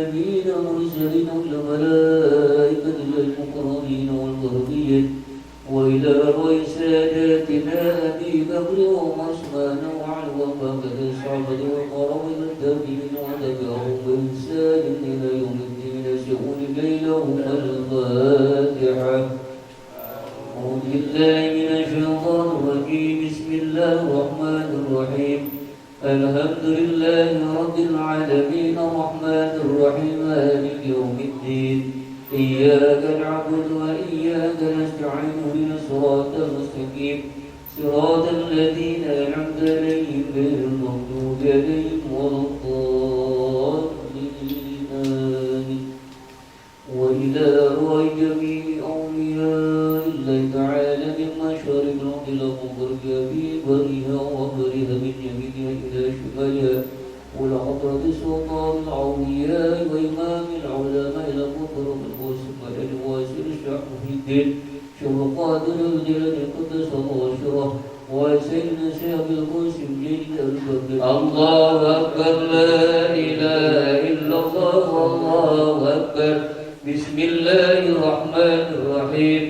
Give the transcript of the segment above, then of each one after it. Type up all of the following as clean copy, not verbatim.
النبيين والمرسلين والملائكة المقربين والغربيين وإلى رؤيا ساداتنا أبي بكر وعثمان وعلي وبكر الصحابة والقرب والتابعين وتبعهم بإحسان إلى يوم الدين شؤون ليلهم الفاتحة. أعوذ بالله من الشيطان الرجيم بسم الله الرحمن الرحيم الحمد لله رب العالمين الرحمن الرحيم مالك يوم الدين إياك نعبد وإياك نستعين اهدنا الصراط المستقيم صراط الذين أنعمت عليهم غير المغضوب عليهم ولا الضالين. وإلى رؤيا جميع أولياء الله تعالى من مشارق الأرض إلى مغرب برها وبرها من يمينها إلى شمالها ولحضرة سلطان الأولياء وإمام العلماء إلى مطرب القاسم الواسر الشعب في الدين شر قادر الجلال القدس وشره وسيدنا شيخ القاسم جيد البدر. الله أكبر لا إله إلا الله والله أكبر. بسم الله الرحمن الرحيم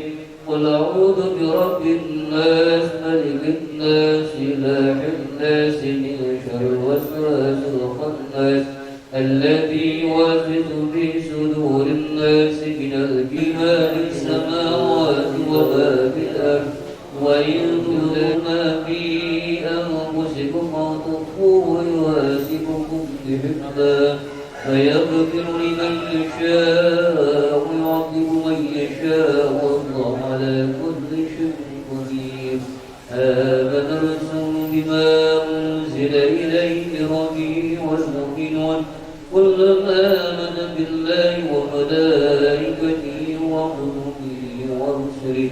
قل أعوذ برب الناس ملك الناس إله الناس من شر الوسواس الخناس الذي يوسوس في صدور الناس من الجبال السماوات وما في الأرض وإن تبدوا ما في أنفسكم أو تخفوه يحاسبكم بحكمه فيغفر لمن يشاء ويعذب من يشاء والله على كل شيء قدير. آمن الرسول بما أنزل إليه من ربه والمؤمنون كل آمن بالله وملائكته وكتبه ورسله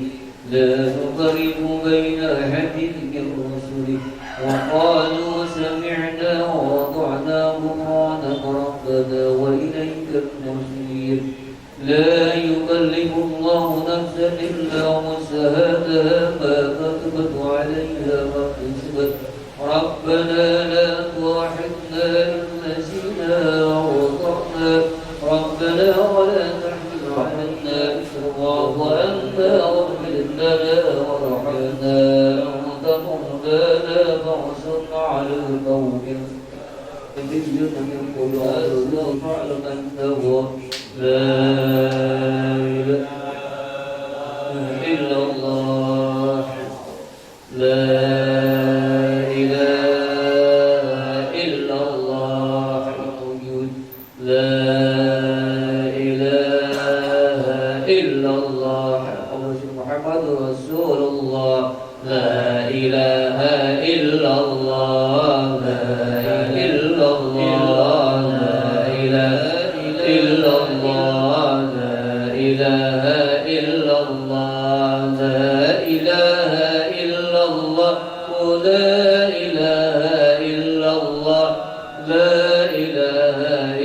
لا نفرق بين أحد من رسله وقالوا سمعنا وأطعنا غفرانك ربنا وإليك المصير. لا يكلف الله نفسا إلا وسعها لها ما كتبت عليها ما كسبت ربنا لا تؤاخذنا إن نسينا أو أخطأنا ربنا ولا تحمل علينا إصرا وأنت واغفر لنا وارحمنا أنت مولانا فانصرنا على القوم الذين من قبلنا فاعلم أنه لا إله إلا الله لا إله إلا الله لا إله إلا الله محمد رسول الله لا إله إلا الله لا إله إلا الله لا إله إلا الله لا إله إلا الله لا إله إلا الله لا إله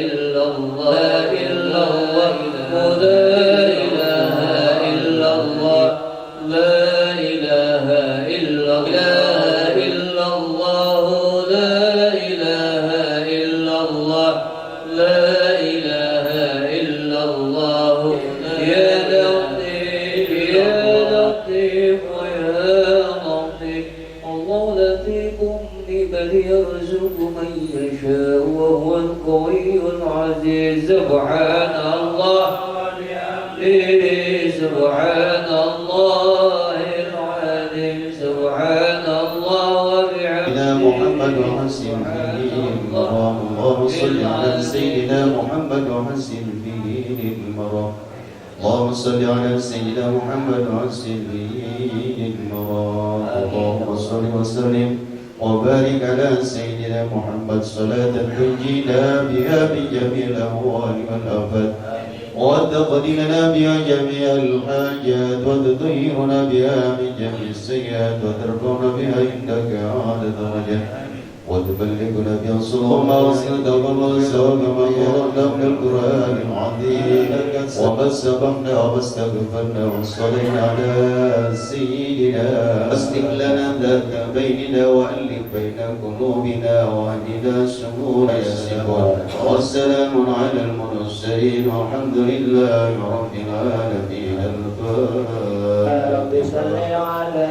إلا الله لا إله إلا الله لا إله إلا الله لا إله إلا الله لا إله إلا الله يا لطيف يا لطيف يا لطيف الله لطيف بل يرزق من يشاء وهو القوي العزيز. سبحان الله سبحان الله العظيم سبحان الله وبحمده. محمد وحسن فيه المرام اللهم صل على سيدنا محمد وحسن فيه المرام اللهم صل على سيدنا محمد وحسن فيه المرام اللهم صل وسلم وبارك على سيدنا محمد صلاة تنجينا بها من جميع الأهوال والآفات وتقضي لنا بها جميع الحاجات وتطهرنا بها من جميع السيئات وترفعنا بها عندك أعلى درجات وتبلغنا بها صلى الله عليه وسلم وما قرأنا من القرآن العظيم إنك وما سبقنا واستغفرنا وصلينا على سيدنا أصلح لنا ذات بيننا وألف بين قلوبنا واهدنا سبل السبل والسلام على المرسلين والحمد لله رب العالمين. رب صل على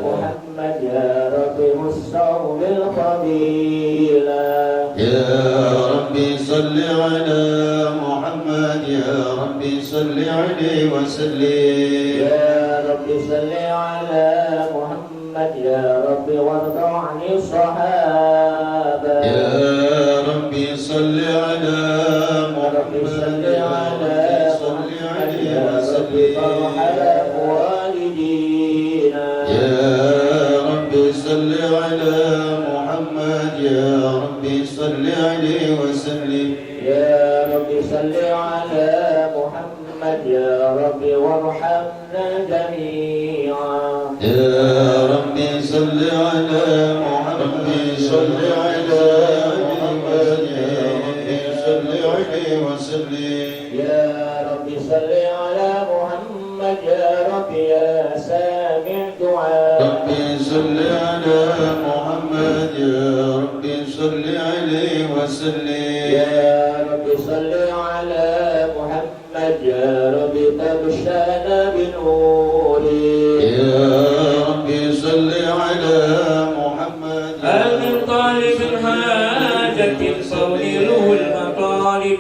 محمد يا رب مستوب القبيلة يا ربي صل على محمد يا ربي صل عليه وسلم يا رب صل على محمد يا رب وارض عن الصحابة يا ربي صل على محمد يا ربي صل عليه وسلم فرحم والدينا يا ربي صل على محمد يا ربي صل عليه وسلم يا رب صل على محمد يا رب وارحمنا جميعا يا ربي صل على محمد صل على محمد يا ربي صل عليه وسلم يا رب صل على محمد يا رب يا سامع دعاء ربي صل على محمد يا ربي صل عليه وسلم يا رب صل على محمد يا رب تبشرنا بنوره يا ربي صل على محمد هل من طالب حاجة صغيره المطالب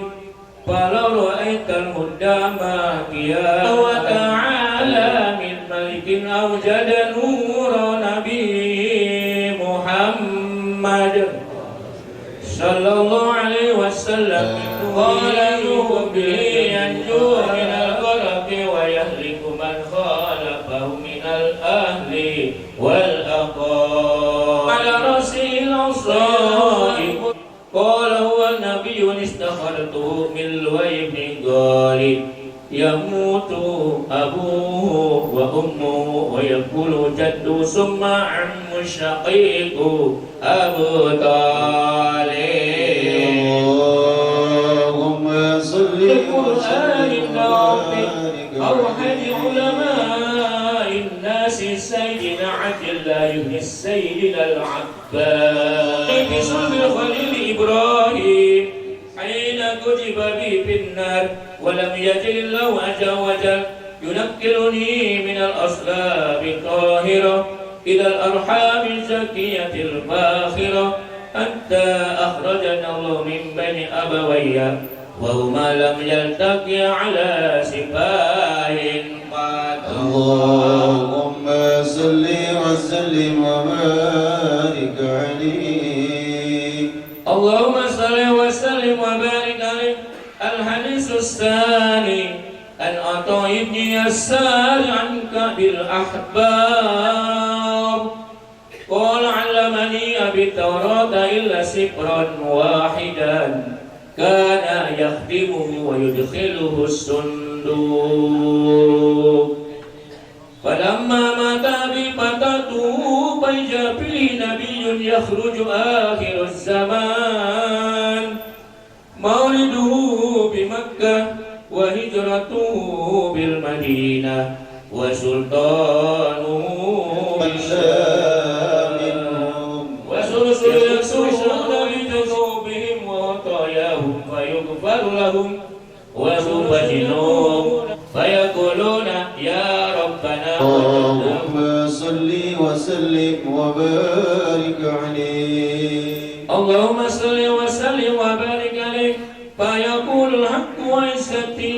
فلو رأيت المدى ماكيا وتعالى من ملك أوجد نور نبي محمد صلى الله عليه وسلم قال نوح به ينجو من الغرق ويهلك من خالفه من الأهل والأقارب على رأسه العصائب قال هو النبي استخرته من لؤي بن غالب يموت أبوه وأمه ويقول جد ثم عم الشقيق أبو طالب اللهم صل القرآن وسلم الناطق وبارك أوحد علماء الناس سيدنا عبد الله بن سيدنا العباس في صلب الخليل إبراهيم حين كتب به في النار ولم يجد الله عز وجل ينقلني من الأصلاب الطاهرة إلى الأرحام الزكية الفاخرة حتى أخرجنا الله من بين أبوي وهما لم يلتقيا على سفاه قد اللهم صل وسلم وبارك عليه اللهم صل وسلم وبارك عليه. الحديث الثاني عن عطاء بن يسار عن كعب الأحبار قال علمني أبي التوراة إلا سفرا واحدا كان يخدمه ويدخله الصندوق فلما مات أبي فتاته بيجا فيه نبي يخرج آخر الزمان مولده بمكة وهجرته بالمدينة وسلطانه بالشام وسلسل يسوشون بجنوبهم ووطاياهم فيغفر لهم وسبجنهم فيقولون يا ربنا اللهم صل وسلم وبارك عليه اللهم صل وسلم وبارك عليه فيقول الحق وعزتي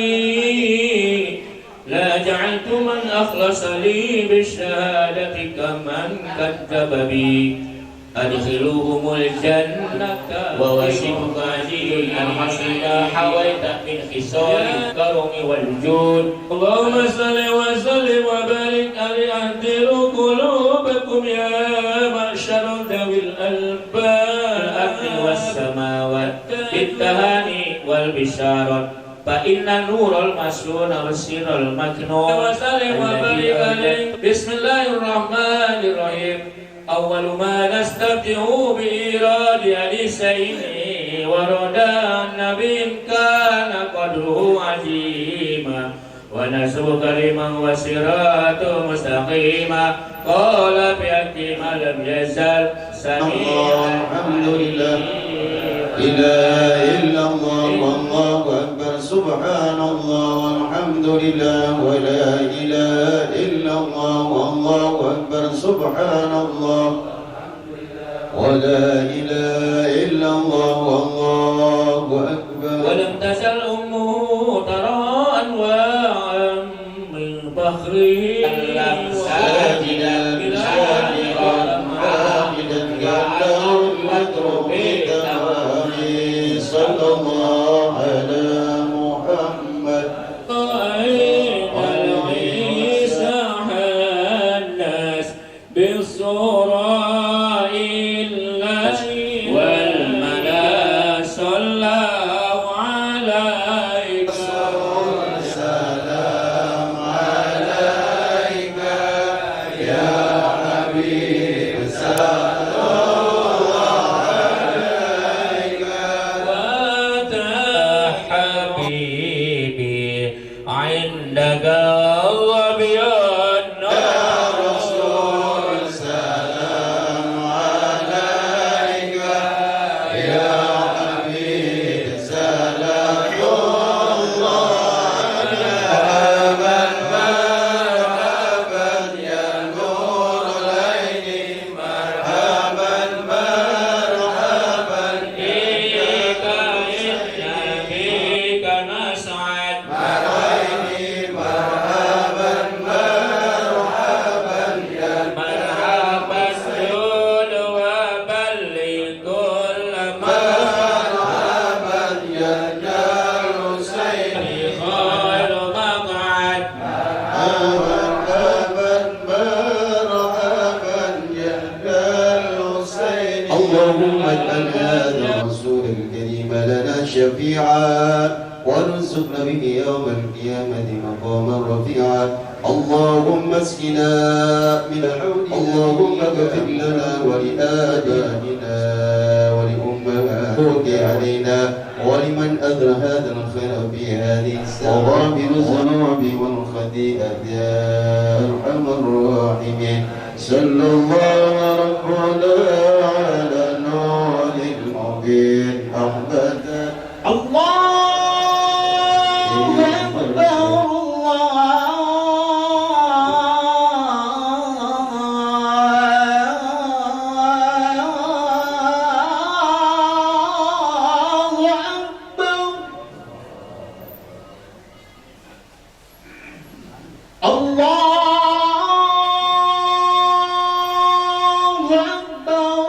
وجلالي لا جعلت من أخلص لي بالشهادة كمن كذب بي أدخلوهم الجنة ووسعوا عزيز الحسنى حويت من خصال الكرم والجود اللهم صل وسلم وبارك عليه أهدروا قلوبكم يا معشر ذوي الألباب الأرض والسماوات بالتهاني والبشارات فإن النور المسنون والسر المكنون وسلم وبارك عليه بسم الله الرحمن الرحيم أول ما نستفتح بإيراد حديثين وردا نبي كان قدره عظيما ونسر كريما وصراط مستقيما قال بحق ما لم يزل سميعا الحمد لله إله إلا الله والله أكبر سبحان الله والحمد لله ولا إله إلا الله والله أكبر سبحان الله ولا إله إلا الله والله أكبر ولم تزل أمه ترى أنواعا من فخره ساجدا حامدا كأنه المتروك تمامي صلى الله على محمد الناس بالصراء والملا صلى عليك سلام عليك يا حبيب سلام عليك وأنت حبيبي عندك وبيان رسول سلام عليك يا حبيب سلام الله مرحبا مرحبا يا نور العين مرحبا مرحبا بك بك نسعد عيني مرحبا مرحبا يا مرحبا سجود وبلغ كل مرحبا يا نار حسين خير مقعد مرحبا مرحبا يا الحسين اللهم اجعل هذا الرسول الكريم لنا شفيعا وارزقنا به يوم القيامة مقاما رفيعا اللهم اسقنا من حولك اللهم اغفر لنا ولآبائنا ولأمهاتنا علينا ولمن أدرى هذا الخير في هذه الساعة وغافر الذنوب والخطيئة يا أرحم الراحمين صلى الله ربنا على نور المبين أحمد الله أكبر الله أكبر الله أكبر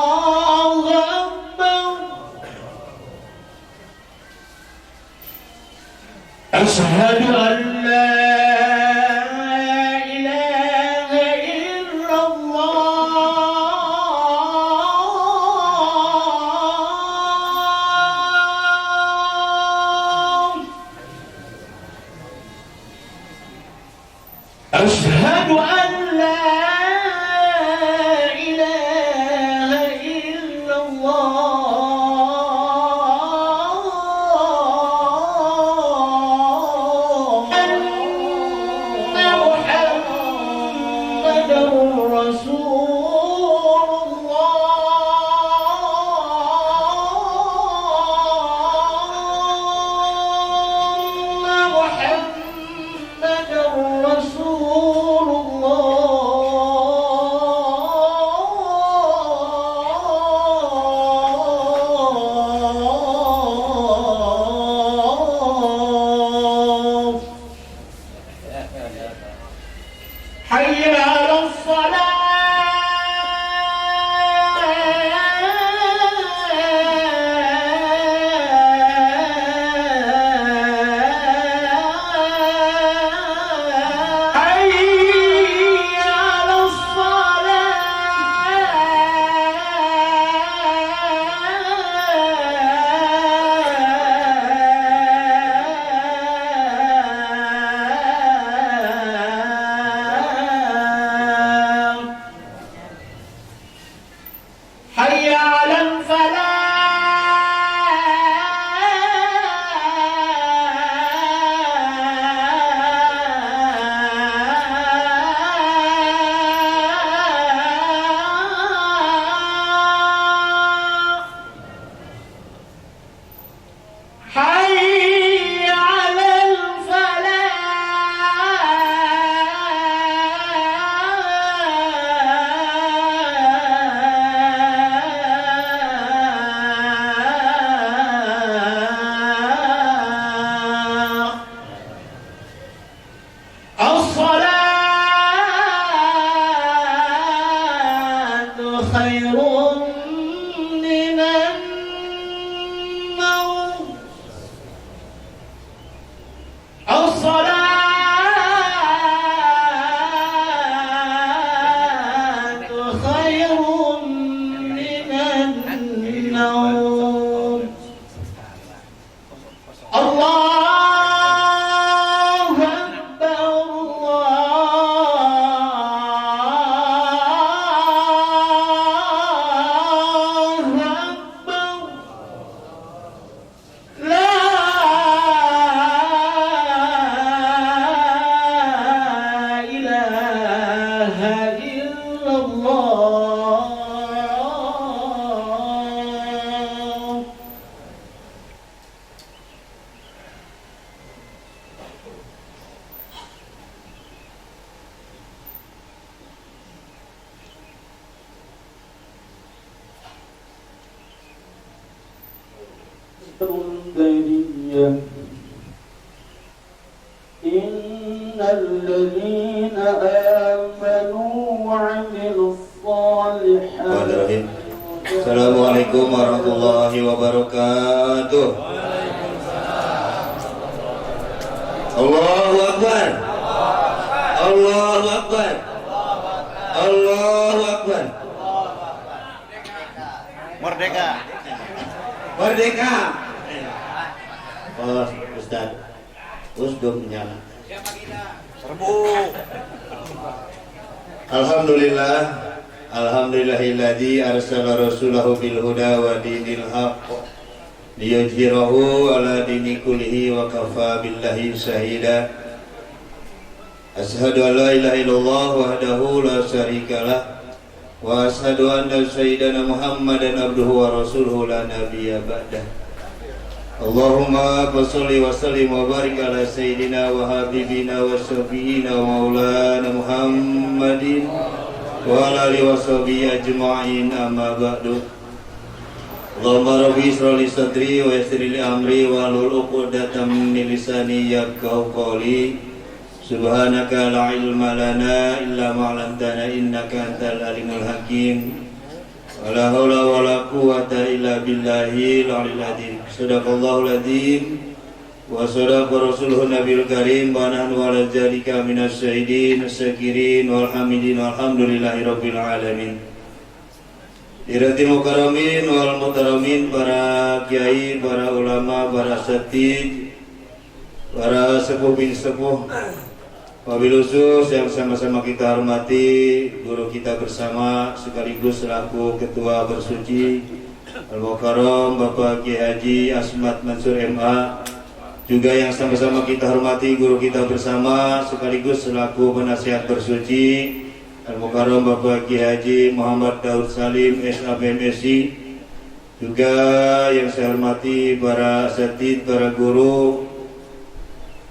الله أكبر أشهد أن لا إله إلا الله أشهد أن لا إله إلا الله أن محمدا رسول الله محمدا رسول الله حي على الصلاة حي على برية إن الذين آمنوا وعملوا الصالحات. Assalamualaikum warahmatullahi wabarakatuh. Allahu Akbar. Allahu Akbar. Allahu Akbar. Merdeka. Merdeka. Oh, Ustaz. Usdum nyala. Serbu. Alhamdulillah. Alhamdulillahilladzi arsala rasulahu bil huda wa dinil haqq liyudhhirahu ala dini kullihi wa kafa billahi shahida. Ashhadu an la ilaha illallah wahdahu la syarikalah wa ashhadu anna sayyidana Muhammadan abduhu wa rasuluhu la nabiyya ba'dah. Allahumma shalli wa sallim wa barik ala sayyidina wa habibina wa syafiina wa maulana Muhammadin wa ala alihi wa sahbihi ajma'in, amma ba'du. Allahumma rabbi ishrah li sadri wa yassir li amri wa hlul 'uqdatam min lisani yafqahu qawli. Subhanaka la ilma lana illa ma 'allamtana innaka antal alimul hakim. Wa la haula wa la quwwata illa billahil 'aliyyil 'azim. Shadaqallahul 'azim wa sadaqa rasuluhun nabiyul karim wa nahnu ala dzalika minas syahidin asy-syakirin wal hamidin walhamdulillahi rabbil alamin. Dirati mukaramin wal mutaramin, para kiai, para ulama, para asatidz, para sepuh bin sepuh, wabil khusus yang sama-sama kita hormati guru kita bersama sekaligus selaku ketua bersuci Al-Mukarram Bapak Kiai Haji Asmat Mansur MA, juga yang sama-sama kita hormati guru kita bersama sekaligus selaku penasihat bersuci Al-Mukarram Bapak Kiai Haji Muhammad Daud Salim SABMSI, juga yang saya hormati para asatidz, para guru,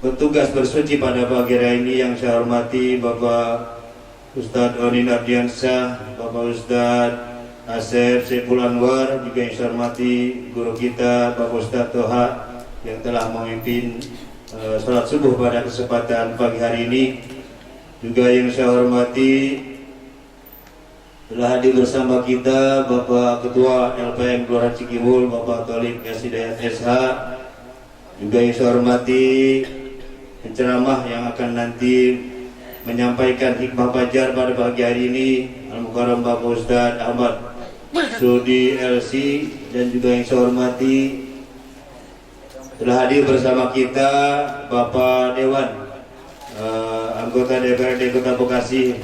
petugas bersuci pada pagi hari ini yang saya hormati Bapak Ustadz Onin Ardiansyah, Bapak Ustadz Asep Saiful Anwar, juga yang saya hormati guru kita Bapak Ustadz Toha yang telah memimpin sholat subuh pada kesempatan pagi hari ini. Juga yang saya hormati telah hadir bersama kita Bapak Ketua LPM Kelurahan Cikibul, Bapak Thalib S. Hidayat SH. Juga yang saya hormati penceramah yang akan nanti menyampaikan hikmah fajar pada pagi hari ini, Al-Mukarram Bapak Ustadz Ahmad Sudi LC. Dan juga yang saya hormati telah hadir bersama kita Bapak Dewan anggota DPRD Kota Bekasi,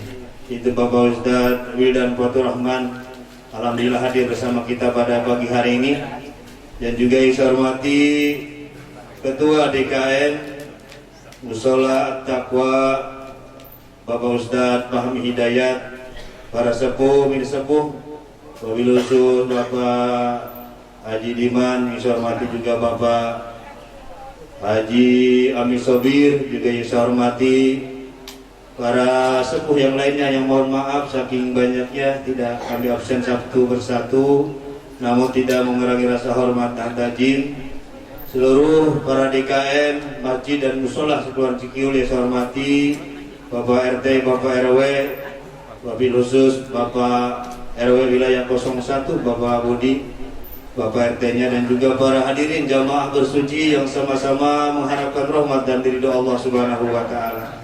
itu Bapak Ustadz Wildan Fatur Rahman, alhamdulillah hadir bersama kita pada pagi hari ini. Dan juga yang saya hormati Ketua DKM Mushola At-Taqwa Bapak Ustadz Fahmi Hidayat, para sepuh, min sepuh, wabil khusus Bapak Haji Diman, yang saya hormati juga Bapak Haji Ami Sobir, juga yang saya hormati para sepuh yang lainnya yang mohon maaf saking banyaknya tidak kami absen satu persatu, namun tidak mengurangi rasa hormat dan tajim. Seluruh para DKM, masjid dan musola sekeluar Cikiul yang saya hormati Bapak RT, Bapak RW, wabil khusus Bapak RW wilayah 01 Bapak Budi, Bapak RT-nya, dan juga para hadirin jamaah bersuci yang sama-sama mengharapkan rahmat dan ridho Allah Subhanahu wa taala.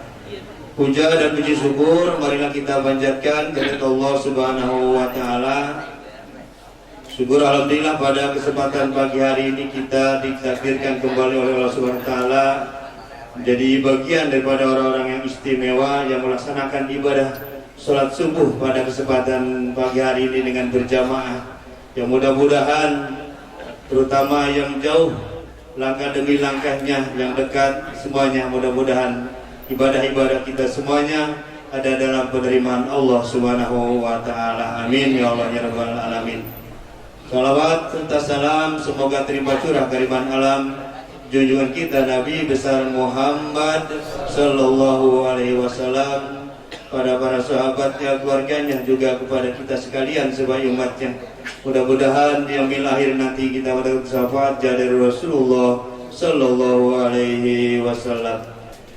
Puja dan puji syukur marilah kita panjatkan kepada Allah Subhanahu wa taala. Syukur alhamdulillah pada kesempatan pagi hari ini kita ditakdirkan kembali oleh Allah Subhanahu wa taala menjadi bagian daripada orang-orang yang istimewa yang melaksanakan ibadah sholat subuh pada kesempatan pagi hari ini dengan berjamaah. Yang mudah-mudahan terutama yang jauh langkah demi langkahnya, yang dekat semuanya, mudah-mudahan ibadah-ibadah kita semuanya ada dalam penerimaan Allah Subhanahu wa taala. Amin ya Allah ya rabbal alamin. Salawat serta salam semoga terima curah kariman alam junjungan kita Nabi besar Muhammad sallallahu alaihi wasallam pada para sahabatnya, keluarganya, juga kepada kita sekalian sebagai umatnya. Mudah-mudahan di yaumil akhir nanti kita mendapat syafaat dari Rasulullah Sallallahu Alaihi Wasallam.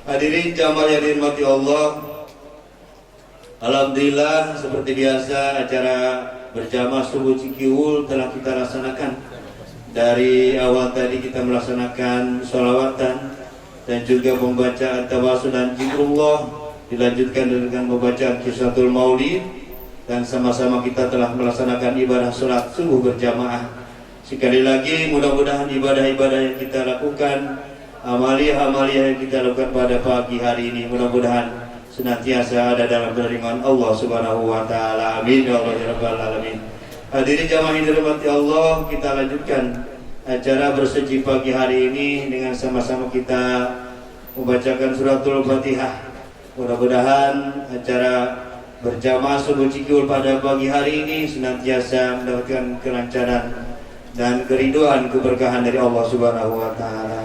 Hadirin jamaah yang dirahmati Allah, alhamdulillah seperti biasa acara berjamaah subuh Cikiwul telah kita laksanakan. Dari awal tadi kita melaksanakan sholawatan dan juga pembacaan tawasul dan zikrullah, dilanjutkan dengan pembacaan Qissatul Maulid, dan sama-sama kita telah melaksanakan ibadah sholat subuh berjamaah. Sekali lagi mudah-mudahan ibadah-ibadah yang kita lakukan, amalia-amalia yang kita lakukan pada pagi hari ini mudah-mudahan senantiasa ada dalam penerimaan Allah Subhanahu wa taala. Amin ya rabbal alamin. Hadirin jamaah yang dirahmati Allah, kita lanjutkan acara bersuci pagi hari ini dengan sama-sama kita membacakan suratul Fatihah. Mudah-mudahan acara berjamaah subuh Cikiwul pada pagi hari ini senantiasa mendapatkan kelancaran dan keriduan keberkahan dari Allah Subhanahu wa taala.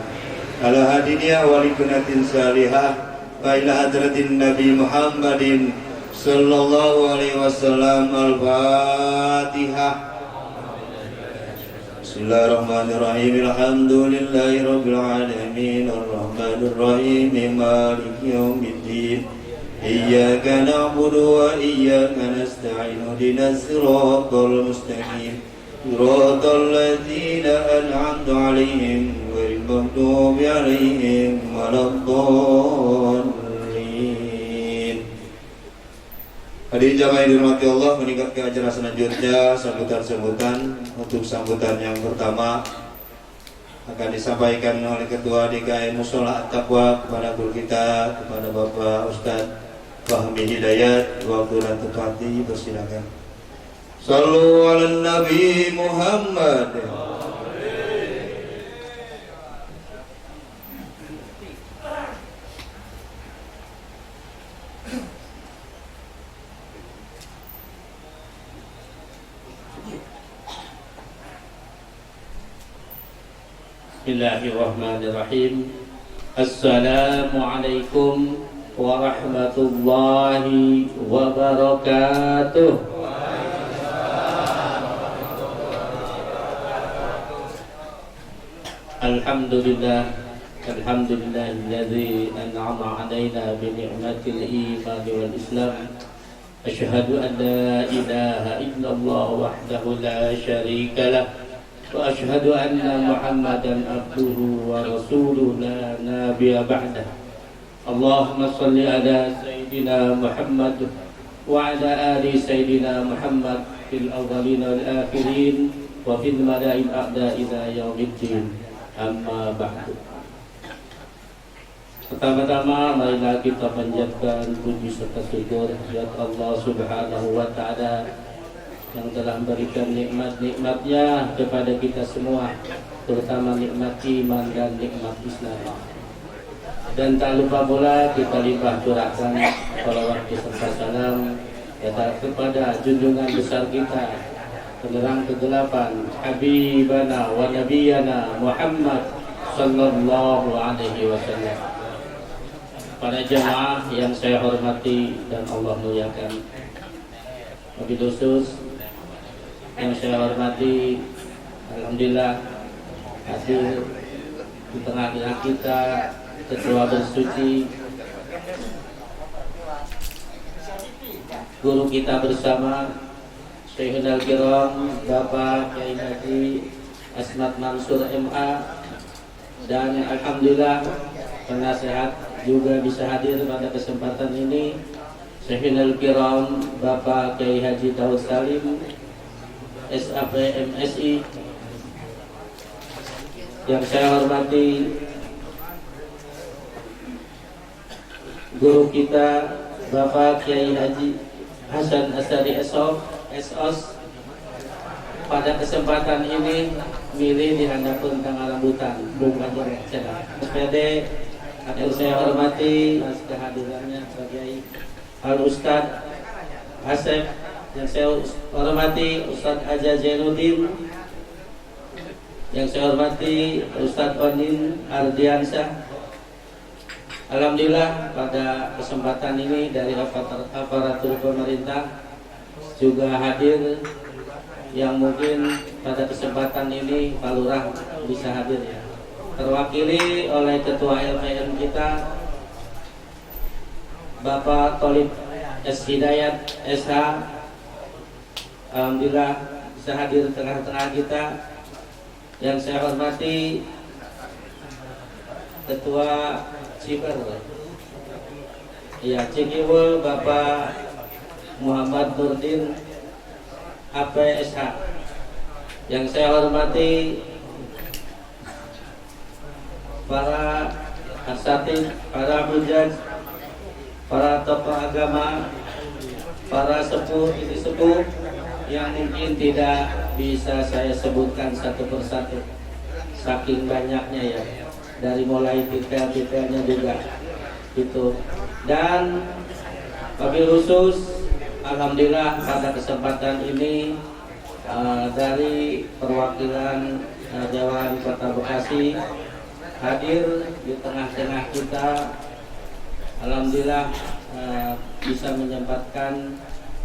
Ala hadiniya wa likunatin salihah wa ila hadratin Nabi Muhammadin sallallahu alaihi wasallam. Al-Fatihah. Bismillahirrahmanirrahim. Alhamdulillahi rabbil alamin arrahmanir rahim maliki yaumiddin. Iyyaka na'budu wa iyyaka nasta'in. Ihdinas siratal mustaqim. Siratal ladzina an'amta 'alaihim ghairil maghdubi 'alaihim waladdallin. Hadirin jamaah yang dirahmati Allah, meningkat ke acara selanjutnya, sambutan-sambutan. Untuk sambutan yang pertama akan disampaikan oleh Ketua DKM Mushola At-Taqwa kepada guru kita, kepada Bapak Ustadz Fahmi Hidayat. Waktu dan tempat dipersilakan. Sallu ala Nabi Muhammad. Bismillahirrahmanirrahim. Assalamualaikum warahmatullahi wabarakatuh. Alhamdulillah, alhamdulillahilladzi an'ama 'alaina bi ni'matil iman wal islam. Asyhadu an la ilaha illallah wahdahu la syarika lah. Wa asyhadu anna Muhammadan abduhu wa rasuluhu la nabiyya ba'dah. Allahumma shalli ala Sayyidina Muhammad wa ala ali Sayyidina Muhammad fil awwalin wal akhirin wa fil mala'il a'la ila yaumiddin. Amma ba'du. Pertama-tama marilah kita panjatkan puji serta syukur kepada Allah Subhanahu wa taala yang telah memberikan nikmat-nikmatnya kepada kita semua, terutama nikmat iman dan nikmat Islam. Dan tak lupa pula kita limpah curahkan salawat serta salam kepada junjungan besar kita, penerang kegelapan, Habibana wa Nabiyana Muhammad sallallahu alaihi wasallam. Para jamaah yang saya hormati dan Allah muliakan, wabil khusus yang saya hormati, alhamdulillah hadir di tengah-tengah kita Ketua Bersuci, guru kita bersama Syekhul Al-Kiram Bapak Kiai Haji Asmat Mansur MA, dan alhamdulillah penasehat juga bisa hadir pada kesempatan ini, Syekhul Al-Kiram Bapak Kiai Haji Daud Salim SAP MSI. Yang saya hormati guru kita Bapak Kiai Haji Hasan Asari SOS. Pada kesempatan ini milih di handapun tanggal rambutan bukan cerah. SPD yang saya hormati atas kehadirannya sebagai Al Ustadz Asep, yang saya hormati Ustadz Aja Zainuddin, yang saya hormati Ustadz Onin Ardiansyah, Alhamdulillah pada kesempatan ini dari aparatur pemerintah juga hadir, yang mungkin pada kesempatan ini Pak Lurah bisa hadir ya. Terwakili oleh Ketua LPM kita Bapak Tolib S. Hidayat SH. Alhamdulillah bisa hadir di tengah-tengah kita. Yang saya hormati Ketua Ciber ya, Cikiwul Bapak Muhammad Nurdin APSH. Yang saya hormati para asatid, para hujaj, para tokoh agama, para sepuh, ini sepuh yang mungkin tidak bisa saya sebutkan satu persatu, saking banyaknya ya, dari mulai detail-detailnya juga gitu. Dan wabil khusus alhamdulillah pada kesempatan ini dari perwakilan Dewan Kota Bekasi hadir di tengah-tengah kita. Alhamdulillah bisa menyempatkan,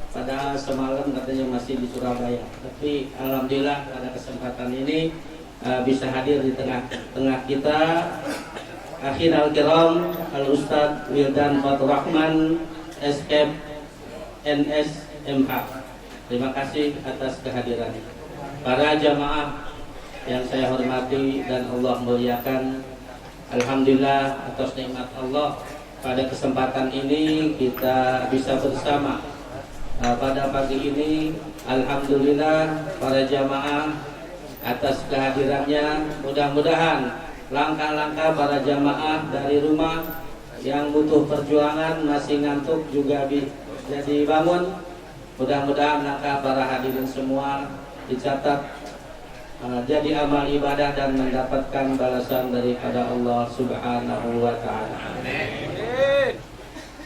padahal semalam katanya masih di Surabaya, tapi alhamdulillah pada kesempatan ini bisa hadir di tengah-tengah kita. Akhir al-kiram Al-Ustadz Wildan Fatur Rahman SKEP NSMH, terima kasih atas kehadirannya. Para jamaah yang saya hormati dan Allah muliakan, alhamdulillah atas nikmat Allah pada kesempatan ini kita bisa bersama pada pagi ini. Alhamdulillah para jamaah atas kehadirannya. Mudah-mudahan langkah-langkah para jamaah dari rumah yang butuh perjuangan, masih ngantuk juga jadi bangun. Mudah-mudahan langkah para hadirin semua dicatat jadi amal ibadah dan mendapatkan balasan daripada Allah Subhanahu wa Ta'ala.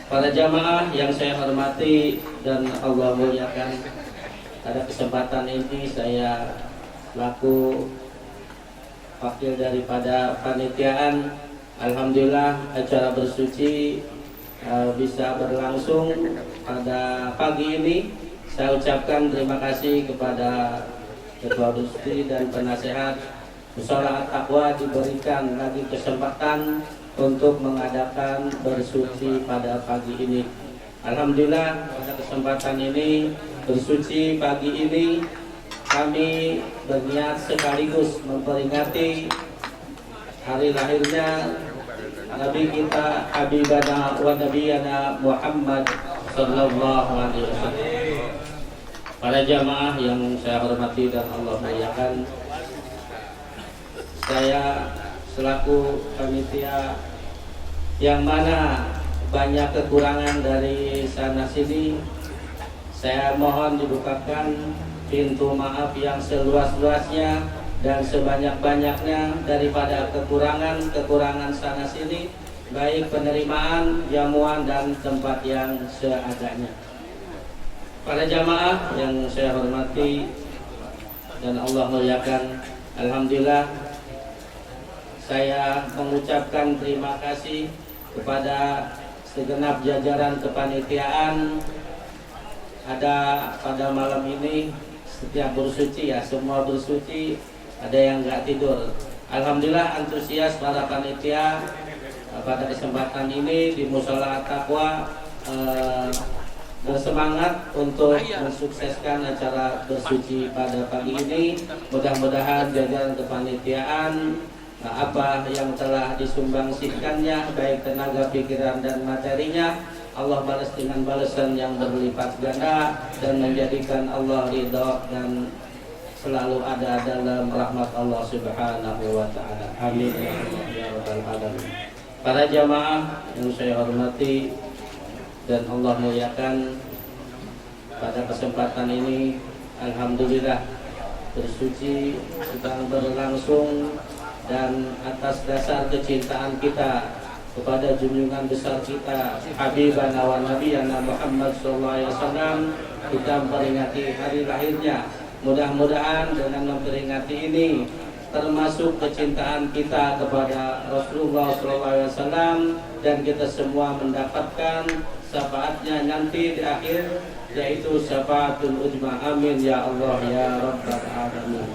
Para jamaah yang saya hormati dan Allah muliakan, pada kesempatan ini saya laku wakil daripada panitiaan. Alhamdulillah acara bersuci bisa berlangsung pada pagi ini. Saya ucapkan terima kasih kepada Ketua Rusdi dan penasehat Mushola At-Taqwa diberikan lagi kesempatan untuk mengadakan bersuci pada pagi ini. Alhamdulillah pada kesempatan ini bersuci pagi ini kami berniat sekaligus memperingati hari lahirnya Nabi kita Habibana wa Nabiyana Muhammad sallallahu alaihi wasallam. Para jamaah yang saya hormati dan Allah muliakan, saya selaku panitia yang mana banyak kekurangan dari sana sini, saya mohon dibukakan pintu maaf yang seluas-luasnya dan sebanyak-banyaknya daripada kekurangan sana sini, baik penerimaan, jamuan dan tempat yang seadanya. Para jamaah yang saya hormati dan Allah muliakan, alhamdulillah saya mengucapkan terima kasih kepada segenap jajaran kepanitiaan. Ada pada malam ini setiap bersuci ya, semua bersuci, ada yang nggak tidur. Alhamdulillah antusias para panitia pada kesempatan ini di Mushola At-Taqwa bersemangat untuk mensukseskan acara bersuci pada pagi ini. Mudah-mudahan jajaran kepanitiaan apa yang telah disumbangsikannya, baik tenaga, pikiran dan materinya, Allah balas dengan balasan yang berlipat ganda dan menjadikan Allah ridha dan selalu ada dalam rahmat Allah Subhanahu wa Ta'ala. Amin ya rabbal alamin. Para jamaah yang saya hormati dan Allah muliakan, pada kesempatan ini alhamdulillah bersuci sedang berlangsung, dan atas dasar kecintaan kita kepada junjungan besar kita Habibana wa Nabiyana Muhammad SAW, kita memperingati hari lahirnya. Mudah-mudahan dengan memperingati ini termasuk kecintaan kita kepada Rasulullah SAW, dan kita semua mendapatkan syafaatnya nanti di akhir, yaitu syafaatul uzma. Amin ya Allah ya Rabbal Alamin.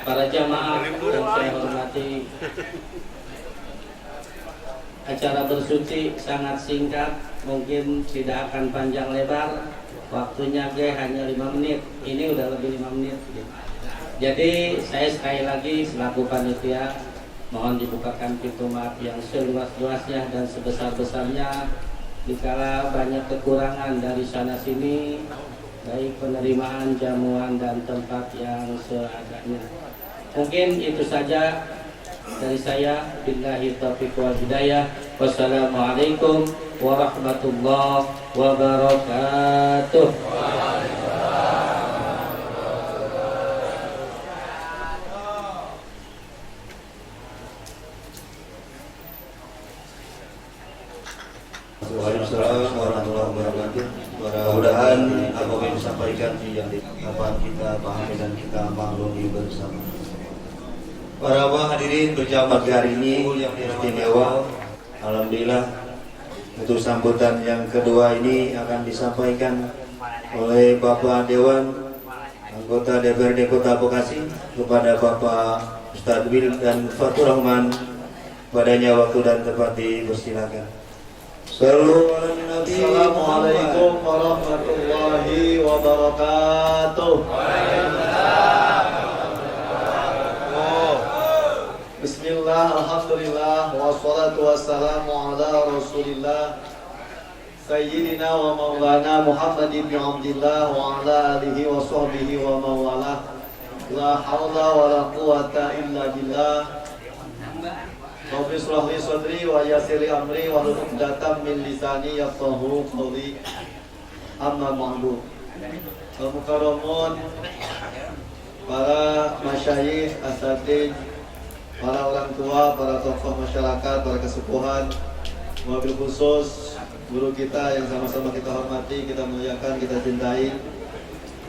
Para jamaah yang saya hormati, acara bersuci sangat singkat, mungkin tidak akan panjang lebar. Waktunya hanya 5 menit. Ini udah lebih 5 menit. Jadi saya sekali lagi selaku panitia mohon dibukakan pintu maaf yang seluas-luasnya dan sebesar-besarnya dikala banyak kekurangan dari sana sini, baik penerimaan, jamuan dan tempat yang seadanya. Mungkin itu saja dari saya. Billahi taufiq wal hidayah. Wassalamualaikum warahmatullahi wabarakatuh. Waalaikumsalam warahmatullahi wabarakatuh. Mudah-mudahan apa yang disampaikan dapat kita pahami dan kita maklumi bersama. Para hadirin berjamaah hari ini yang istimewa, alhamdulillah untuk sambutan yang kedua ini akan disampaikan oleh Bapak Dewan Anggota DPRD Kota Bekasi kepada Bapak Ustadz Wil dan Fatur Rahman. Padanya waktu dan tempat dipersilakan. Assalamualaikum warahmatullahi wabarakatuh. Bismillah, alhamdulillah, wassalatu wassalamu ala rasulillah Sayyidina wa maulana Muhammad ibn Abdillah wa ala alihi wa sahbihi wa mawala. La hawla wa la quwata illa billah. Rabbi shrah li sadri wa yassir li amri wa hlul 'uqdatam min lisani yafqahu qawli. Amma ba'du. Al-mukarramun, para masyayikh, asatidz, para orang tua, para tokoh masyarakat, para kesepuhan, wabil khusus guru kita yang sama-sama kita hormati, kita muliakan, kita cintai,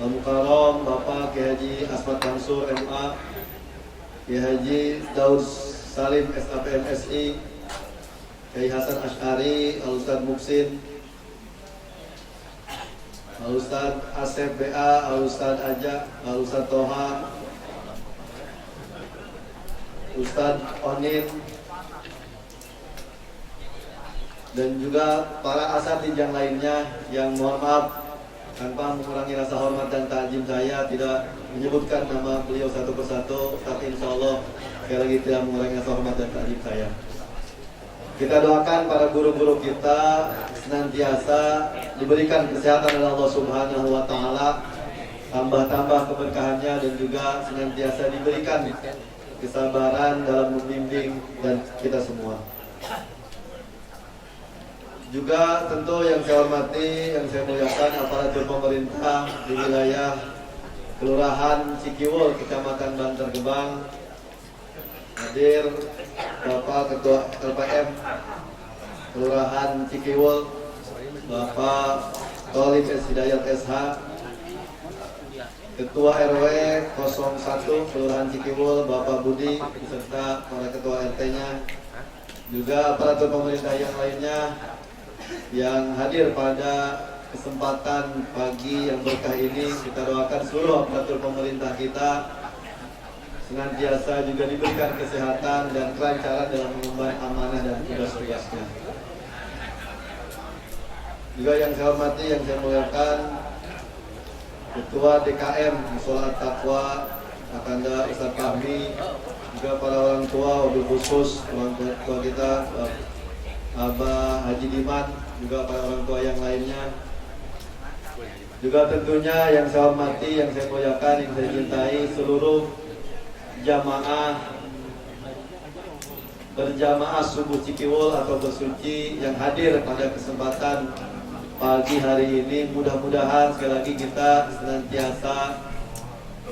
Al-Mukarram Bapak Kiai Haji Asmat Mansur MA, Kiai Haji Daud Salim SAPMSI, Kiai Hasan Asy'ari, Al-Ustadz Muksin, Al-Ustadz Asep BA, Al-Ustadz Aja, Al-Ustadz Toha, Ustadz Onin, dan juga para asatidz yang lainnya yang mohon maaf tanpa mengurangi rasa hormat dan ta'zim saya tidak menyebutkan nama beliau satu persatu, tapi insya Allah sekali lagi tidak mengurangi rasa hormat dan ta'zim saya. Kita doakan para guru-guru kita senantiasa diberikan kesehatan oleh Allah Subhanahu wa Ta'ala, tambah-tambah keberkahannya, dan juga senantiasa diberikan kesabaran dalam membimbing dan kita semua. Juga tentu yang saya hormati, yang saya muliakan aparatur pemerintah di wilayah Kelurahan Cikiwul, Kecamatan Bantar Gebang. Hadir Bapak Ketua LPM Kelurahan Cikiwul, Bapak Tolib S. Hidayat SH, Ketua RW 01 Kelurahan Cikiwul, Bapak Budi, beserta para ketua RT-nya, juga aparatur pemerintah yang lainnya yang hadir pada kesempatan pagi yang berkah ini. Kita doakan seluruh aparatur pemerintah kita senantiasa juga diberikan kesehatan dan kelancaran dalam mengemban amanah dan tugas-tugasnya. Juga yang saya hormati, yang saya muliakan, Ketua DKM Musola Taqwa Akanda Ustadz Fahmi, juga para orang tua, wabil khusus orang tua kita Abah Haji Diman, juga para orang tua yang lainnya. Juga tentunya yang saya hormati, yang saya muliakan, yang saya cintai, seluruh jamaah berjamaah subuh Cikiwul atau bersuci yang hadir pada kesempatan pagi hari ini. Mudah-mudahan sekali lagi kita senantiasa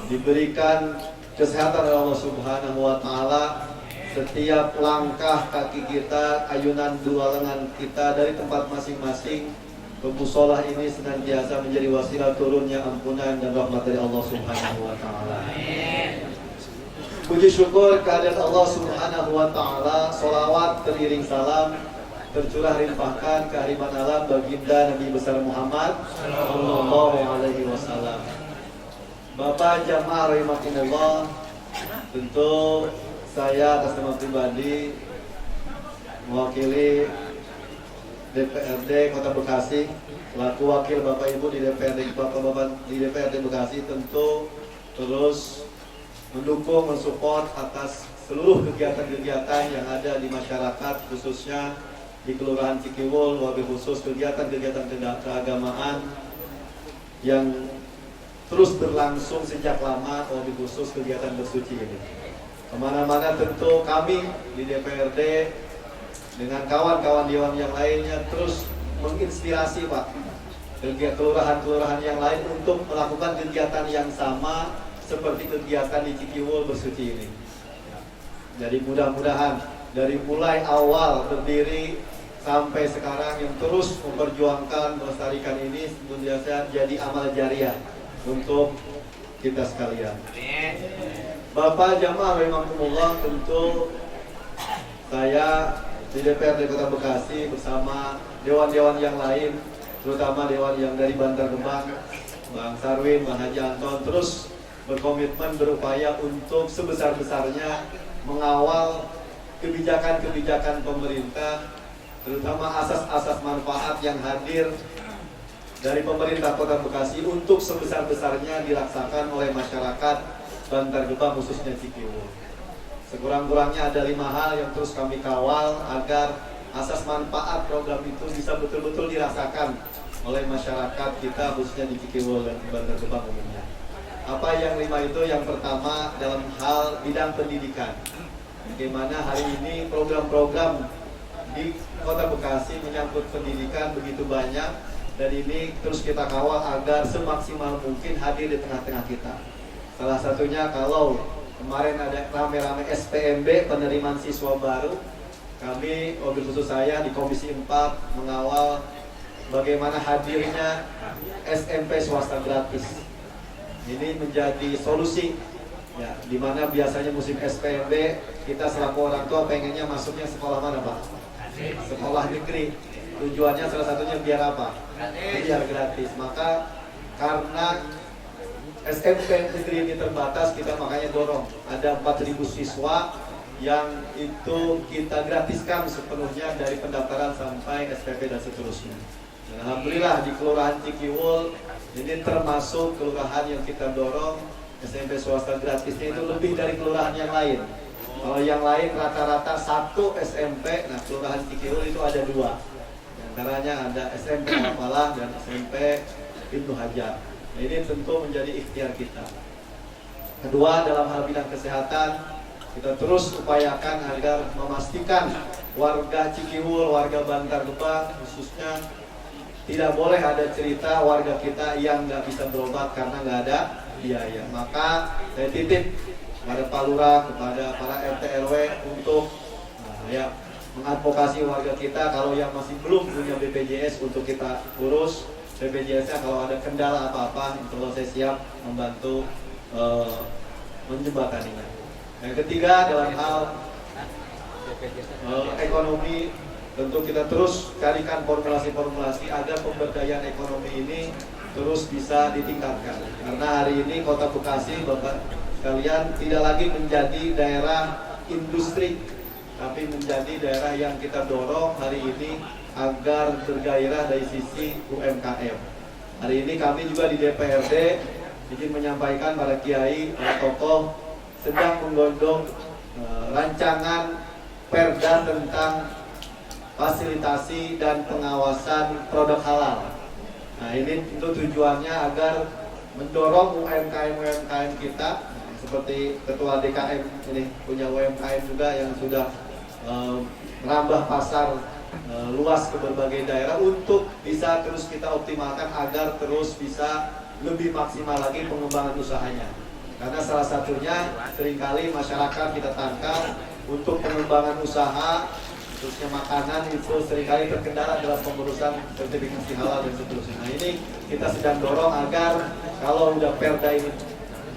diberikan kesehatan oleh Allah Subhanahu wa Ta'ala. Setiap langkah kaki kita, ayunan dua lengan kita dari tempat masing-masing ke musola ini senantiasa menjadi wasilah turunnya ampunan dan rahmat dari Allah Subhanahu wa Ta'ala. Puji syukur kehadirat Allah Subhanahu wa Ta'ala, solawat teriring salam tercurah limpahkan kehadiran alam baginda Nabi besar Muhammad Sallallahu Alaihi Wasallam. Bapak jamaah rahimakumullah, tentu saya atas nama pribadi mewakili DPRD Kota Bekasi, selaku wakil Bapak Ibu di DPRD Bapak-bapak di DPRD Bekasi, tentu terus mendukung, mensupport atas seluruh kegiatan-kegiatan yang ada di masyarakat, khususnya di Kelurahan Cikiwul, wabil khusus kegiatan-kegiatan keagamaan yang terus berlangsung sejak lama, wabil khusus kegiatan bersuci ini. Kemana-mana tentu kami di DPRD dengan kawan-kawan dewan yang lainnya terus menginspirasi Pak kelurahan-kelurahan yang lain untuk melakukan kegiatan yang sama seperti kegiatan di Cikiwul bersuci ini. Jadi mudah-mudahan dari mulai awal berdiri sampai sekarang yang terus memperjuangkan melestarikan ini senantiasa jadi amal jariah untuk kita sekalian. Bapak jamaah rahimakumullah, tentu saya di DPRD Kota Bekasi bersama dewan-dewan yang lain, terutama dewan yang dari Bantar Gebang, Bang Sarwin, Bang Haji Anton, terus berkomitmen berupaya untuk sebesar-besarnya mengawal kebijakan-kebijakan pemerintah, terutama asas-asas manfaat yang hadir dari pemerintah Kota Bekasi untuk sebesar-besarnya dirasakan oleh masyarakat Bantar Gebang, khususnya Cikiwul. Sekurang-kurangnya ada 5 hal yang terus kami kawal agar asas manfaat program itu bisa betul-betul dirasakan oleh masyarakat kita, khususnya di Cikiwul dan Bantar Gebang umumnya. Apa yang 5 itu? Yang pertama dalam hal bidang pendidikan. Bagaimana hari ini program-program di Kota Bekasi menyangkut pendidikan begitu banyak, dan ini terus kita kawal agar semaksimal mungkin hadir di tengah-tengah kita. Salah satunya kalau kemarin ada rame-rame SPMB, penerimaan siswa baru, kami, wabil khusus saya di Komisi 4 mengawal bagaimana hadirnya SMP swasta gratis. Ini menjadi solusi ya, di mana biasanya musim SPMB kita selaku orang tua pengennya masuknya sekolah mana Pak? Sekolah negeri. Tujuannya salah satunya biar apa? Biar gratis. Maka karena SMP negeri ini terbatas, kita makanya dorong ada 4.000 siswa yang itu kita gratiskan sepenuhnya dari pendaftaran sampai SPP dan seterusnya. Dan alhamdulillah di Kelurahan Cikiwul ini termasuk kelurahan yang kita dorong SMP swasta gratisnya itu lebih dari kelurahan yang lain. Kalau yang lain rata-rata 1 SMP, nah Kelurahan Cikiwul itu ada 2. Di antaranya ada SMP Apalah dan SMP Ibnu Hajar. Ini tentu menjadi ikhtiar kita. Kedua, dalam hal bidang kesehatan, kita terus upayakan agar memastikan warga Cikiwul, warga Bantar Gebang khususnya tidak boleh ada cerita warga kita yang nggak bisa berobat karena nggak ada biaya. Maka saya titip kepada Pak Lurah, kepada para RT RW untuk mengadvokasi warga kita kalau yang masih belum punya BPJS untuk kita urus BPJS-nya. Kalau ada kendala apa-apa, insya Allah saya siap membantu menjembataninya. Yang ketiga dalam hal ekonomi, tentu kita terus carikan formulasi-formulasi agar pemberdayaan ekonomi ini terus bisa ditingkatkan. Karena hari ini Kota Bekasi, Bapak sekalian, tidak lagi menjadi daerah industri, tapi menjadi daerah yang kita dorong hari ini agar bergairah dari sisi UMKM. Hari ini kami juga di DPRD ingin menyampaikan para kiai, para tokoh sedang menggondong rancangan perda tentang fasilitasi dan pengawasan produk halal. Nah ini tentu tujuannya agar mendorong UMKM kita, seperti Ketua DKM ini punya UMKM juga yang sudah merambah pasar luas ke berbagai daerah untuk bisa terus kita optimalkan agar terus bisa lebih maksimal lagi pengembangan usahanya. Karena salah satunya seringkali masyarakat kita tangkap untuk pengembangan usaha khususnya makanan itu seringkali terkendala dalam pengurusan sertifikasi halal dan seterusnya. Nah ini kita sedang dorong agar kalau udah perda ini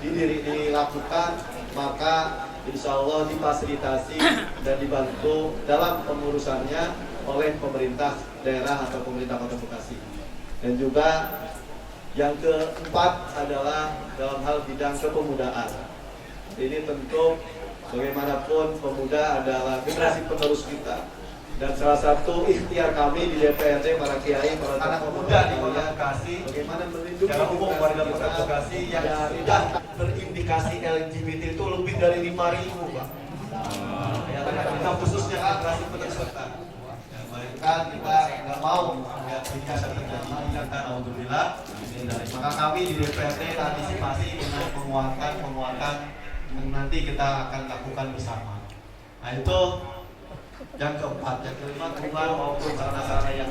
dilakukan, maka insya Allah difasilitasi dan dibantu dalam pengurusannya oleh pemerintah daerah atau pemerintah Kota Bekasi. Dan juga yang keempat adalah dalam hal bidang kepemudaan. Ini tentu bagaimanapun pemuda adalah generasi penerus kita. Dan salah satu ikhtiar kami di DPRD, para kiai, para anak muda di Kota Bekasi, bagaimana melindungi secara umum warga Kota Bekasi yang sudah terindikasi LGBT itu lebih dari 5.000, Pak. Ya, kita khususnya generasi penerus kita. Bayangkan kita nggak mau melihat ini bisa terjadi, dan alhamdulillah. Maka kami di DPRD antisipasi dengan penguatan yang nanti kita akan lakukan bersama. Nah itu yang keempat. Yang kelima, lingkungan maupun sarana-sarana yang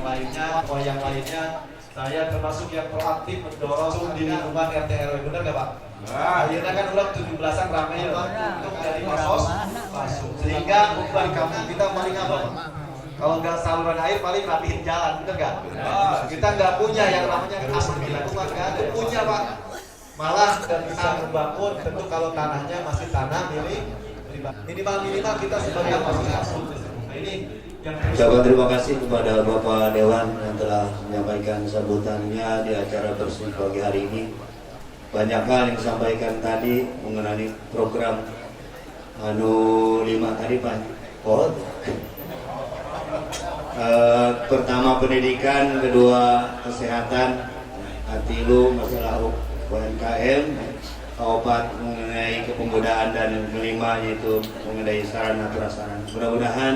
lainnya, saya termasuk yang proaktif mendorong di lingkungan RT RW, benar nggak Pak? Akhirnya kan udah 17-an ramai ya Pak, untuk dari pasos masuk. Sehingga beban kampung kita paling apa Pak? Kalau nggak saluran air paling rapihin jalan, benar nggak? Kita nggak punya yang namanya asap di lingkungan, nggak ada. Punya Pak. Malah dan bisa membangun, tentu kalau tanahnya masih tanah milik minimal kita sebagai masing-masing. Nah, ini yang ucapan terima kasih kepada Bapak Dewan yang telah menyampaikan sambutannya di acara bersih pagi hari ini. Banyak hal yang disampaikan tadi mengenai program 5 tadi Pak. Pertama pendidikan, kedua kesehatan, ketiga masalah UMKM, keempat mengenai kepemudaan, dan kelima yaitu mengenai sarana prasarana. Mudah-mudahan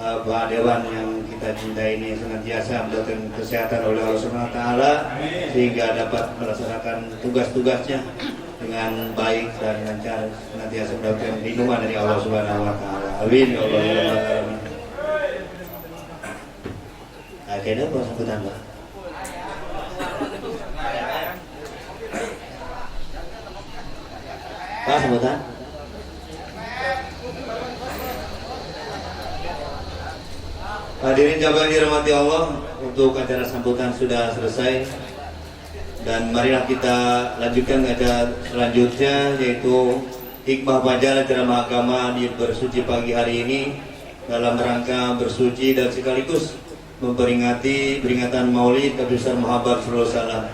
Pak Dewan yang kita cintai ini senantiasa mendapatkan kesehatan oleh Allah Subhanahu wa taala sehingga dapat melaksanakan tugas-tugasnya dengan baik dan lancar, senantiasa mendapatkan lindungan dari Allah Subhanahu wa taala. Amin ya Allah ya Rabbal alamin. Akhirnya apa sambutan Pak? Pak sambutan? Hadirin jamaah dirahmati Allah, untuk acara sambutan sudah selesai dan marilah kita lanjutkan acara selanjutnya, yaitu hikmah pelajaran ceramah agama di bersuci pagi hari ini dalam rangka bersuci dan sekaligus memperingati peringatan Maulid Nabi Muhammad SAW.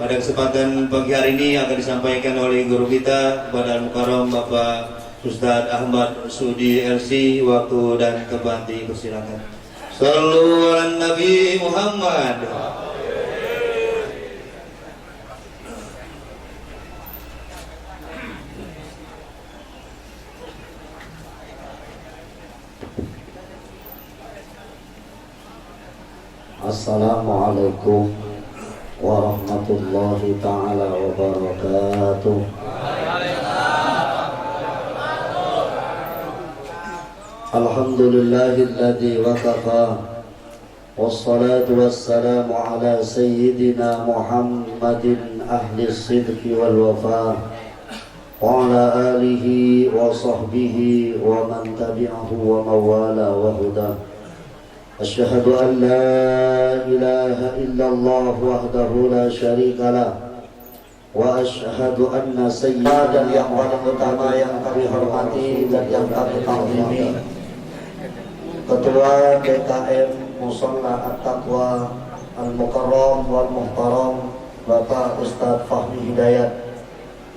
Pada kesempatan pagi hari ini akan disampaikan oleh guru kita kepada Al-Mukarram Bapak Ustadz Ahmad Sudi LC. Waktu dan tempat dipersilakan. Sallu ala Nabi Muhammad. Assalamualaikum warahmatullahi ta'ala wabarakatuh. Alhamdulillahilladzi wakafa, wassalatu wassalamu ala sayyidina Muhammadin ahli sidqi wal wafa, wa ala alihi wa sahbihi wa man tabi'ahu wa mawala wa huda. Asyhadu an la ilaha illallah wahdahu la syarika lah, wa asyhadu anna sayyidan yang paling utama yang kami hormati dan yang kami ta'zimi, Ketua DKM Musalla At-Taqwa Al-Mukarram wal Muhtaram Bapak Ustadz Fahmi Hidayat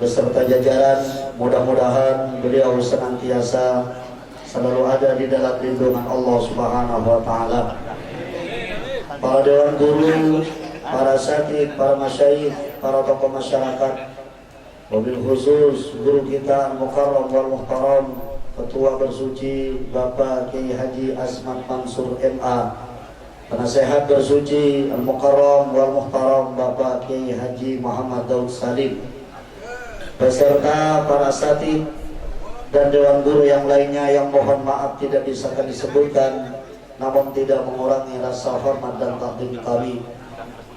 beserta jajaran, mudah-mudahan beliau senantiasa selalu ada di dalam lindungan Allah Subhanahu wa taala. Para dewan guru, para satid, para masyayikh, para tokoh masyarakat, wabil khusus guru kita Al-Mukarram wal Muhtaram, Ketua Bersuci Bapak Kiai Haji Asmat Mansur MA, Penasehat Bersuci Al-Mukarram wal Muhtaram Bapak Kiai Haji Muhammad Daud Salim, beserta para satid dan dewan guru yang lainnya yang mohon maaf tidak bisa kami sebutkan, namun tidak mengurangi rasa hormat dan takdim kami.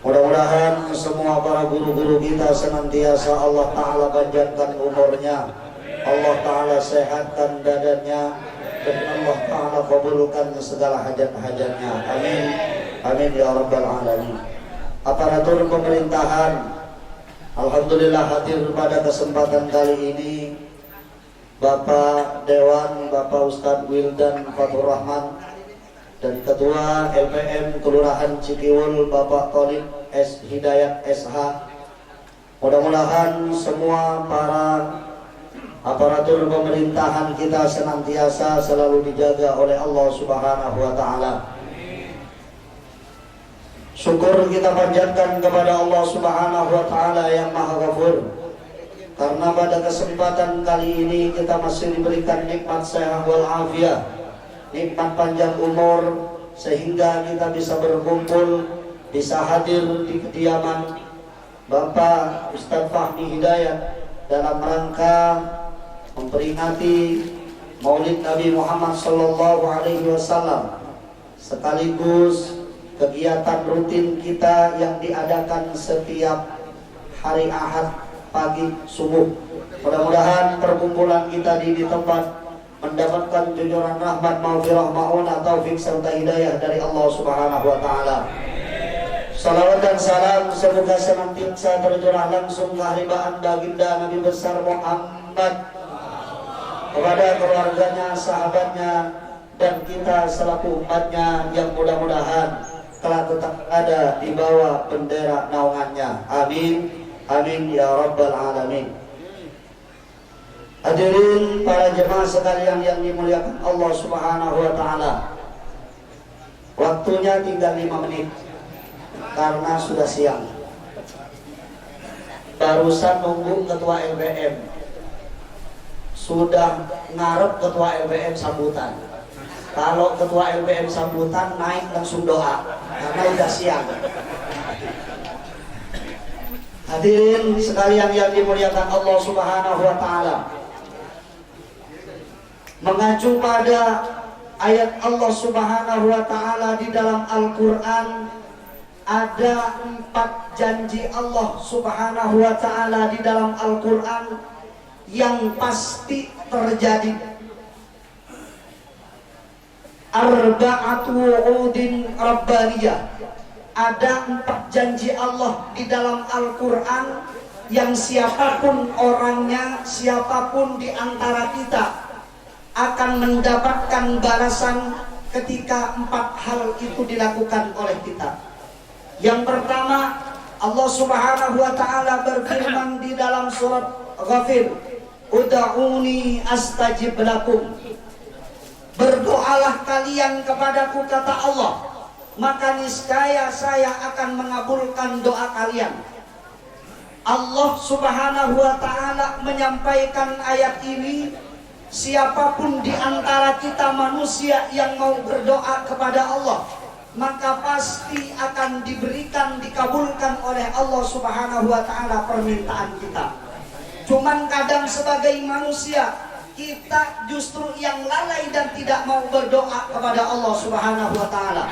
Mudah-mudahan semua para guru-guru kita senantiasa Allah Ta'ala panjangkan umurnya, Allah Ta'ala sehatkan dadanya, dan Allah Ta'ala kabulkan segala hajat-hajatnya. Amin. Amin ya Rabbal Alamin. Aparatur pemerintahan, alhamdulillah hadir pada kesempatan kali ini Bapak Dewan, Bapak Ustadz Wildan Fatur Rahman, dan Ketua LPM Kelurahan Cikiwul Bapak Khalid S. Hidayat SH. Mudah-mudahan semua para aparatur pemerintahan kita senantiasa selalu dijaga oleh Allah Subhanahu wa Ta'ala. Syukur kita panjatkan kepada Allah Subhanahu wa Ta'ala yang Maha Ghafur, karena pada kesempatan kali ini kita masih diberikan nikmat sehat wal afiat, nikmat panjang umur, sehingga kita bisa berkumpul, bisa hadir di kediaman Bapak Ustadz Fahmi Hidayat dalam rangka memperingati Maulid Nabi Muhammad Sallallahu Alaihi Wasallam, sekaligus kegiatan rutin kita yang diadakan setiap hari Ahad pagi subuh. Mudah-mudahan perkumpulan kita di tempat mendapatkan junjungan rahmat, maghfirah, maunah, taufik serta hidayah dari Allah Subhanahu wa Ta'ala. Salawat dan salam semoga senantiasa tercurah langsung kehariban baginda Nabi besar Muhammad, kepada keluarganya, sahabatnya, dan kita selaku umatnya yang mudah-mudahan telah tetap ada di bawah bendera naungannya. Amin, amin ya rabbal alamin. Hadirin para jemaah sekalian yang dimuliakan Allah Subhanahu wa Ta'ala, waktunya tinggal 5 menit karena sudah siang. Barusan nunggu ketua LPM, sudah ngarep ketua LPM sambutan. Kalau ketua LPM sambutan naik langsung doa karena udah siang. Hadirin sekalian yang dimuliakan Allah Subhanahu wa Ta'ala, mengacu pada ayat Allah Subhanahu wa Ta'ala di dalam Al-Quran, ada 4 janji Allah Subhanahu wa Ta'ala di dalam Al-Quran yang pasti terjadi. Arba'atu udin rabbaniyah. Ada 4 janji Allah di dalam Al-Quran yang siapapun orangnya, siapapun di antara kita akan mendapatkan balasan ketika 4 hal itu dilakukan oleh kita. Yang pertama, Allah Subhanahu wa Ta'ala berfirman di dalam surat Ghafir, ud'uni astajib lakum. Berdoalah kalian kepadaku, kata Allah, maka niscaya saya akan mengabulkan doa kalian. Allah Subhanahu wa Ta'ala menyampaikan ayat ini, siapapun di antara kita manusia yang mau berdoa kepada Allah, maka pasti akan diberikan, dikabulkan oleh Allah Subhanahu wa Ta'ala permintaan kita. Cuman kadang sebagai manusia kita justru yang lalai dan tidak mau berdoa kepada Allah Subhanahu wa Ta'ala.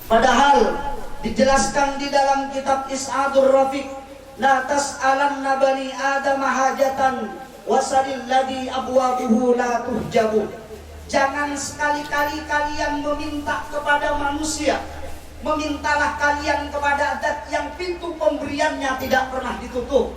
Padahal dijelaskan di dalam kitab Is'adur Rafiq, la tas'alanna bani Adam hajatan wasalil ladhi abwabuhu la tuhjabu. Jangan sekali-kali kalian meminta kepada manusia, memintalah kalian kepada zat yang pintu pemberiannya tidak pernah ditutup.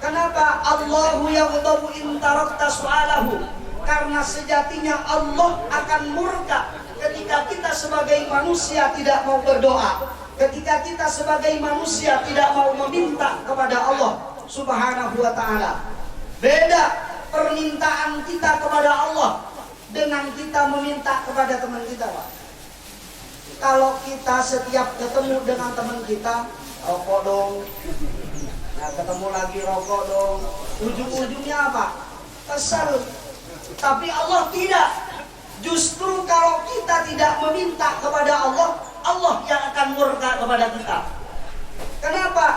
Kenapa? Allahu yaghdabu in tarakta su'alahu. Karena sejatinya Allah akan murka ketika kita sebagai manusia tidak mau berdoa, ketika kita sebagai manusia tidak mau meminta kepada Allah Subhanahu wa Ta'ala. Beda permintaan kita kepada Allah dengan kita meminta kepada teman kita, Pak. Kalau kita setiap ketemu dengan teman kita, rokok dong, nah ketemu lagi rokok dong, ujung-ujungnya apa? Kesal. Tapi Allah tidak. Justru kalau kita tidak meminta kepada Allah, Allah yang akan murka kepada kita. Kenapa?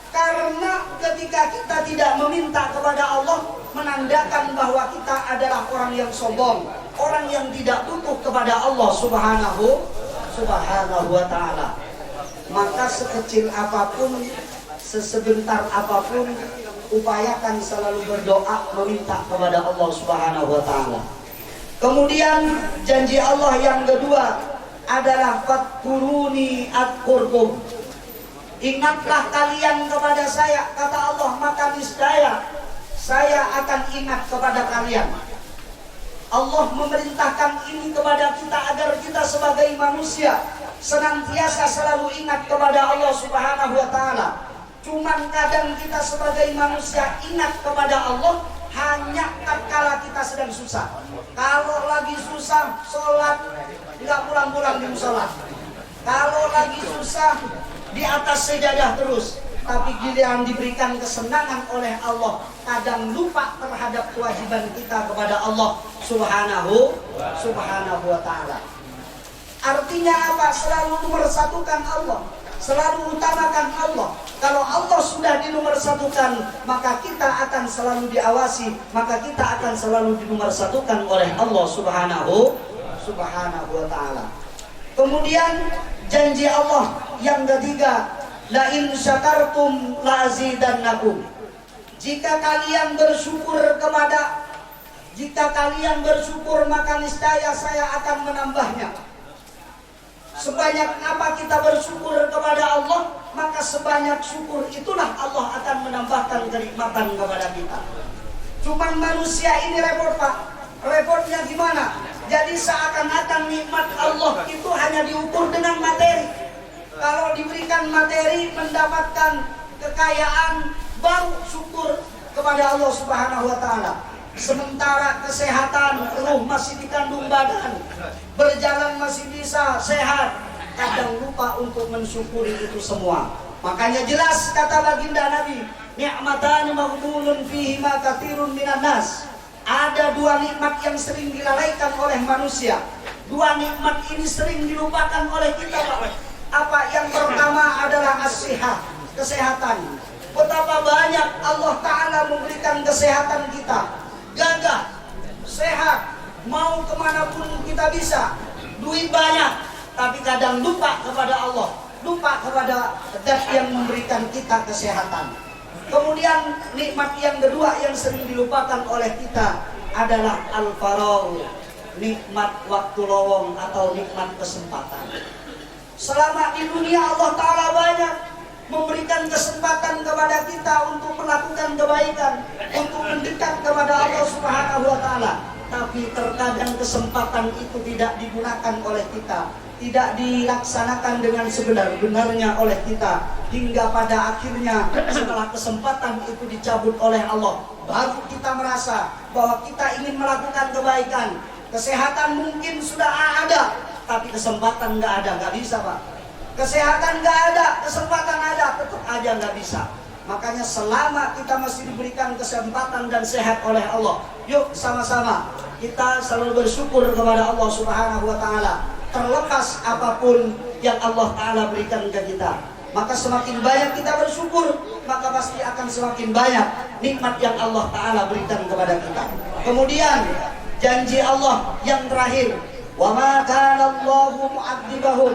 Karena ketika kita tidak meminta kepada Allah, menandakan bahwa kita adalah orang yang sombong, orang yang tidak butuh kepada Allah Subhanahu wa Ta'ala. Maka sekecil apapun, sesebentar apapun, upayakan selalu berdoa meminta kepada Allah Subhanahu wa Ta'ala. Kemudian janji Allah yang kedua adalah fadkuruni adkurkum. Ingatlah kalian kepada saya, kata Allah, maka niscaya saya akan ingat kepada kalian. Allah memerintahkan ini kepada kita agar kita sebagai manusia senantiasa selalu ingat kepada Allah Subhanahu wa Ta'ala. Cuman kadang kita sebagai manusia ingat kepada Allah hanya tatkala kita sedang susah. Kalau lagi susah, sholat nggak pulang-pulang di musola. Kalau lagi susah, di atas sejadah terus. Tapi giliran diberikan kesenangan oleh Allah, kadang lupa terhadap kewajiban kita kepada Allah Subhanahu wa Ta'ala. Artinya apa? Selalu nomorsatukan Allah, selalu utamakan Allah. Kalau Allah sudah dinomorsatukan, maka kita akan selalu diawasi, maka kita akan selalu dinomorsatukan oleh Allah Subhanahu wa Ta'ala. Kemudian janji Allah yang ketiga, la in syakartum la azidannakum. Jika kalian bersyukur maka niscaya saya akan menambahnya. Sebanyak apa kita bersyukur kepada Allah, maka sebanyak syukur itulah Allah akan menambahkan kenikmatan kepada kita. Cuman manusia ini repot, Pak. Repotnya gimana? Jadi seakan-akan nikmat Allah itu hanya diukur dengan materi. Kalau diberikan materi, mendapatkan kekayaan, baru syukur kepada Allah Subhanahu wa Ta'ala. Sementara kesehatan, ruh masih dikandung badan, berjalan masih bisa sehat, kadang lupa untuk mensyukuri itu semua. Makanya jelas kata baginda Nabi, ni'matani maghbunun fihi ma katsirun minan nas. Ada dua nikmat yang sering dilalaikan oleh manusia. Dua nikmat ini sering dilupakan oleh kita, Pak. Apa yang pertama adalah as-sihah, kesehatan. Betapa banyak Allah Ta'ala memberikan kesehatan kita, gagah, sehat, mau kemanapun kita bisa, duit banyak, tapi kadang lupa kepada Allah, lupa kepada zat yang memberikan kita kesehatan. Kemudian nikmat yang kedua yang sering dilupakan oleh kita adalah al-faragh, nikmat waktu lowong atau nikmat kesempatan. Selama di dunia Allah Ta'ala banyak memberikan kesempatan kepada kita untuk melakukan kebaikan, untuk mendekat kepada Allah Subhanahu wa Ta'ala. Tapi terkadang kesempatan itu tidak digunakan oleh kita, tidak dilaksanakan dengan sebenar-benarnya oleh kita, hingga pada akhirnya setelah kesempatan itu dicabut oleh Allah, baru kita merasa bahwa kita ingin melakukan kebaikan. Kesehatan mungkin sudah ada, tapi kesempatan nggak ada, nggak bisa, Pak. Kesehatan nggak ada, kesempatan ada, tetap aja nggak bisa. Makanya selama kita masih diberikan kesempatan dan sehat oleh Allah, yuk sama-sama kita selalu bersyukur kepada Allah Subhanahu wa Ta'ala. Terlepas apapun yang Allah Ta'ala berikan ke kita, maka semakin banyak kita bersyukur, maka pasti akan semakin banyak nikmat yang Allah Ta'ala berikan kepada kita. Kemudian janji Allah yang terakhir, wa ma kana Allahu mu'adzibahum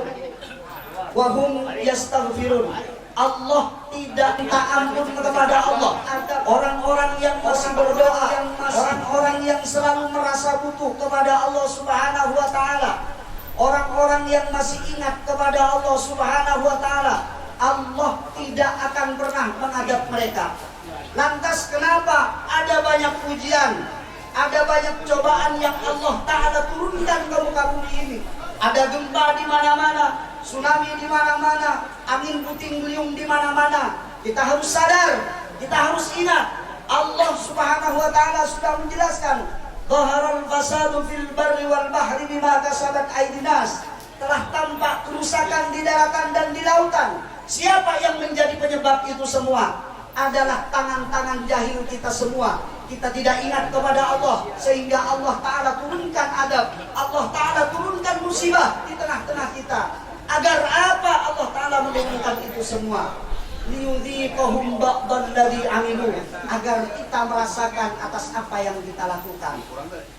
wa hum yastaghfirun. Allah tidak minta ampun kepada Allah. Ada orang-orang yang masih berdoa, orang-orang yang selalu merasa butuh kepada Allah Subhanahu wa Ta'ala, orang-orang yang masih ingat kepada Allah Subhanahu wa Ta'ala, Allah tidak akan pernah mengadab mereka. Lantas kenapa ada banyak ujian, ada banyak cobaan yang Allah Ta'ala turunkan ke muka bumi ini? Ada gempa di mana-mana, tsunami di mana-mana, angin puting beliung di mana-mana. Kita harus sadar, kita harus ingat, Allah Subhanahu wa Ta'ala sudah menjelaskan, dhaharal fasadu fil barri wal bahri bima kasabat aydin nas. Telah tampak kerusakan di daratan dan di lautan. Siapa yang menjadi penyebab itu semua? Adalah tangan-tangan jahil kita semua. Kita tidak ingat kepada Allah, sehingga Allah Ta'ala turunkan adab, Allah Ta'ala turunkan musibah di tengah-tengah kita. Agar apa Allah Ta'ala menurunkan itu semua? Liyudhiqahum ba'dalladzi 'amilu, agar kita merasakan atas apa yang kita lakukan.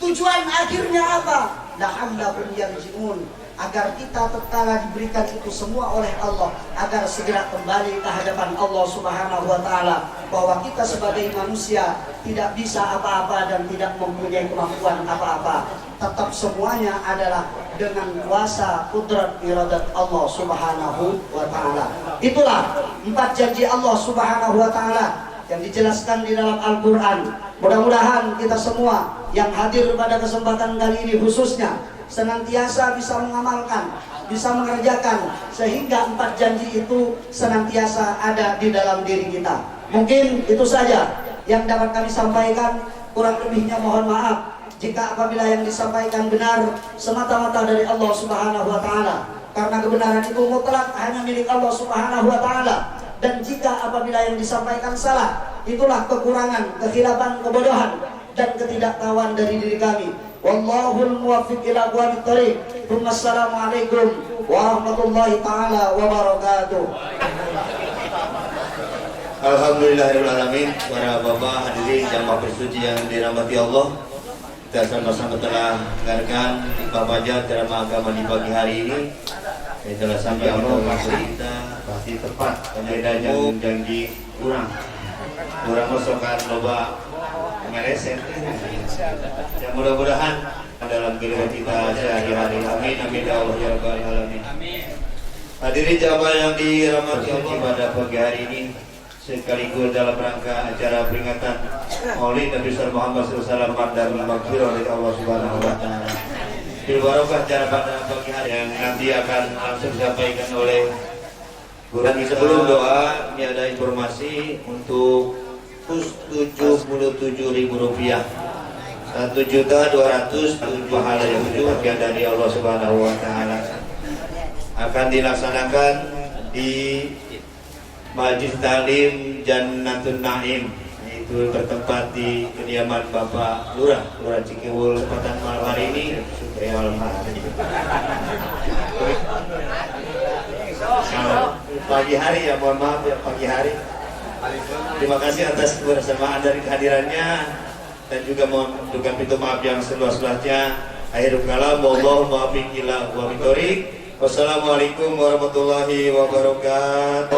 Tujuan akhirnya apa? La'allahum yarji'un, agar kita tatkala diberikan itu semua oleh Allah, agar segera kembali ke hadapan Allah Subhanahu wa Ta'ala, bahwa kita sebagai manusia tidak bisa apa-apa dan tidak mempunyai kemampuan apa-apa. Tetap semuanya adalah dengan kuasa kudrat iradat Allah Subhanahu wa Ta'ala. Itulah 4 janji Allah Subhanahu wa Ta'ala yang dijelaskan di dalam Al-Quran. Mudah-mudahan kita semua yang hadir pada kesempatan kali ini khususnya senantiasa bisa mengamalkan, bisa mengerjakan, sehingga 4 janji itu senantiasa ada di dalam diri kita. Mungkin itu saja yang dapat kami sampaikan. Kurang lebihnya mohon maaf jika apabila yang disampaikan benar semata-mata dari Allah Subhanahu wa Ta'ala, karena kebenaran itu mutlak hanya milik Allah Subhanahu wa Ta'ala. Dan jika apabila yang disampaikan salah, itulah kekurangan, kekhilafan, kebodohan dan ketidaktahuan dari diri kami. Wallahul muwaffiq ila aqwamit thoriq. Wassalamualaikum warahmatullahi taala wabarakatuh. Alhamdulillahirabbil alamin. Para bapak hadirin jamaah bersuci yang dirahmati Allah, kita sama-sama telah mendengarkan ibadah ceramah agama di pagi hari ini. Telah sampai Allah kita pasti tepat. Pembeda janji kurang masukkan loba mereset. Ya mudah-mudahan dalam kehidupan kita sehari-hari. Amin amin ya Allah ya rabbal alamin. Hadirin jamaah yang dirahmati Allah, pada pagi hari ini sekaligus dalam rangka acara peringatan Maulid Nabi Muhammad SAW dan maghfirah dari Allah Subhanahu wa Ta'ala. Barokah acara pada pagi hari yang nanti akan langsung disampaikan oleh guru. Dan sebelum doa, ini ada informasi untuk Rp77.000, 1.200.000 pahala yang diujian dari Allah Subhanahu wa Ta'ala, akan dilaksanakan di Majlis Ta'lim Jannatul Naim, itu bertempat di kediaman Bapak Lurah Cikiwul. Kesempatan malam hari ini malam hari pagi hari ya, mohon maaf ya, pagi hari. Terima kasih atas kebersamaan dari kehadirannya, dan juga mohon duka pintu maaf yang seluas-luasnya. Akhirul kalam, wallahu muwaffiq ila aqwamit thoriq. Wassalamualaikum warahmatullahi wabarakatuh.